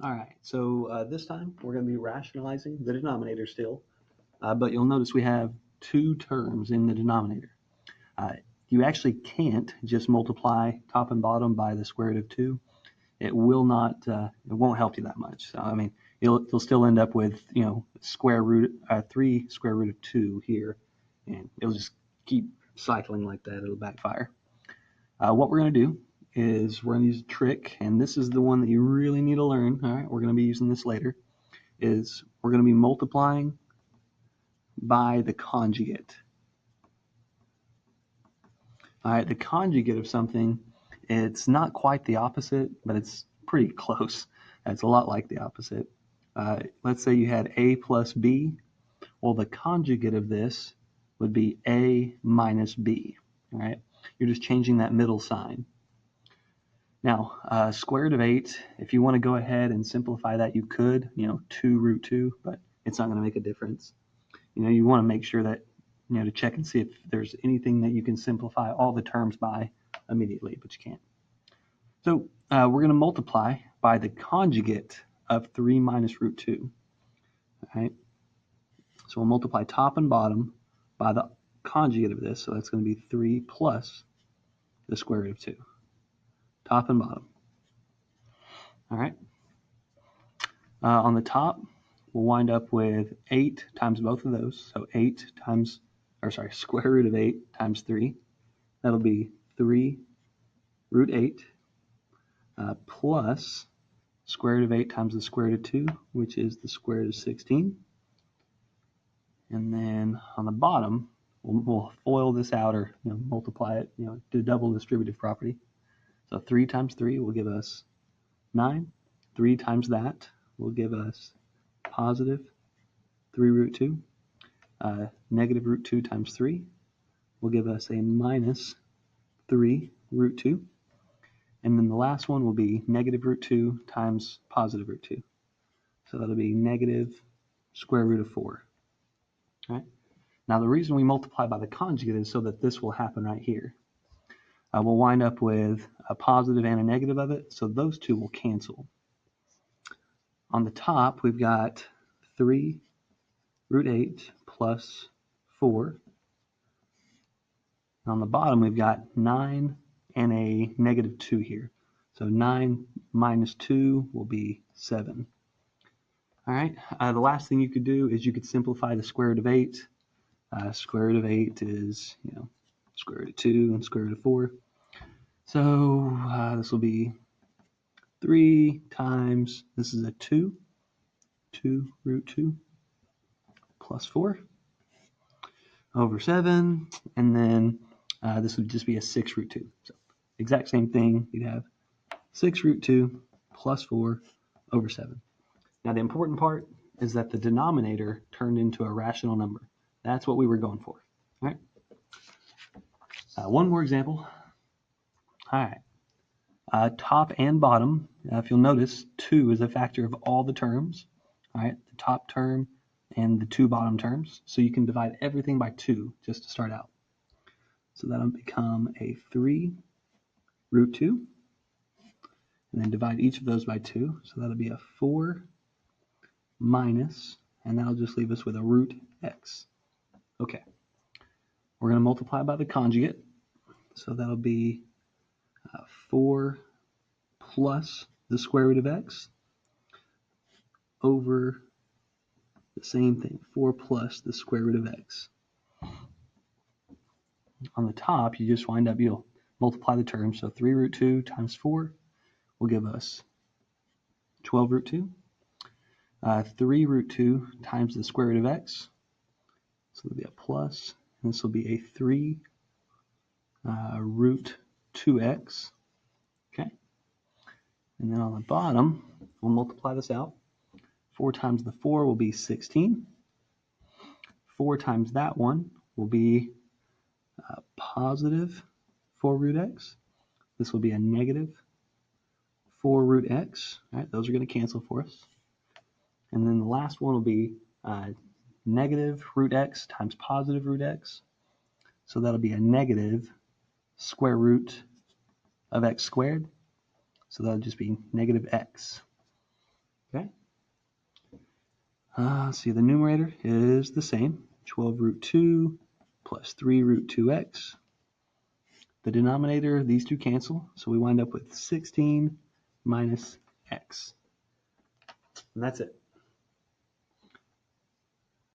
All right, so this time we're going to be rationalizing the denominator still, but you'll notice we have two terms in the denominator. Uh, you actually can't just multiply top and bottom by the square root of 2. It will not, it won't help you that much. So, I mean, you'll still end up with, square root, 3 square root of 2 here, and it'll just keep cycling like that. It'll backfire. What we're going to do is we're going to use a trick, and this is the one that you really need to learn. All right, we're going to be using this later. Is we're going to be multiplying by the conjugate. All right, the conjugate of something, it's not quite the opposite, but it's pretty close. It's a lot like the opposite. Let's say you had a plus b. Well, the conjugate of this would be a minus b. All right, you're just changing that middle sign. Now, square root of 8, if you want to go ahead and simplify that, you could, 2 root 2, but it's not going to make a difference. You want to make sure that, to check and see if there's anything that you can simplify all the terms by immediately, but you can't. So we're going to multiply by the conjugate of 3 minus root 2. All right? So we'll multiply top and bottom by the conjugate of this, so that's going to be 3 plus the square root of 2. Top and bottom. All right? On the top, we'll wind up with 8 times both of those. So square root of 8 times 3. That'll be 3 root 8 plus square root of 8 times the square root of 2, which is the square root of 16. And then on the bottom, we'll FOIL this out or multiply it to double distributive property. So 3 times 3 will give us 9. 3 times that will give us positive 3 root 2. Negative root 2 times 3 will give us a minus 3 root 2. And then the last one will be negative root 2 times positive root 2. So that'll be negative square root of 4. All right? Now the reason we multiply by the conjugate is so that this will happen right here. We'll wind up with a positive and a negative of it, so those two will cancel. On the top, we've got 3 root 8 plus 4. And on the bottom, we've got 9 and a negative 2 here. So 9 minus 2 will be 7. All right, the last thing you could do is you could simplify the square root of 8. Square root of 8 is, square root of 2 and square root of 4. So this will be 3 times, this is a 2 root 2 plus 4 over 7, and then this would just be a 6 root 2. So exact same thing, you'd have 6 root 2 plus 4 over 7. Now the important part is that the denominator turned into a rational number. That's what we were going for. All right. One more example. All right. Top and bottom, if you'll notice, 2 is a factor of all the terms. All right, the top term and the 2 bottom terms. So you can divide everything by 2 just to start out. So that'll become a 3 root 2. And then divide each of those by 2. So that'll be a 4 minus, and that'll just leave us with a root x. Okay. We're going to multiply by the conjugate. So that'll be 4 plus the square root of x over the same thing, 4 plus the square root of x. On the top, you just wind up, you'll multiply the terms. So 3 root 2 times 4 will give us 12 root 2. 3 root 2 times the square root of x. So it'll be a plus. And this will be a 3 root 2x. Okay. And then on the bottom, we'll multiply this out. 4 times the 4 will be 16. 4 times that one will be positive 4 root x. This will be a negative 4 root x. All right, those are going to cancel for us. And then the last one will be negative root x times positive root x. So that'll be a negative square root of x squared. So that'll just be negative x. Okay. Let's see, the numerator is the same, 12 root 2 plus 3 root 2x. The denominator, these two cancel, so we wind up with 16 minus x. And that's it.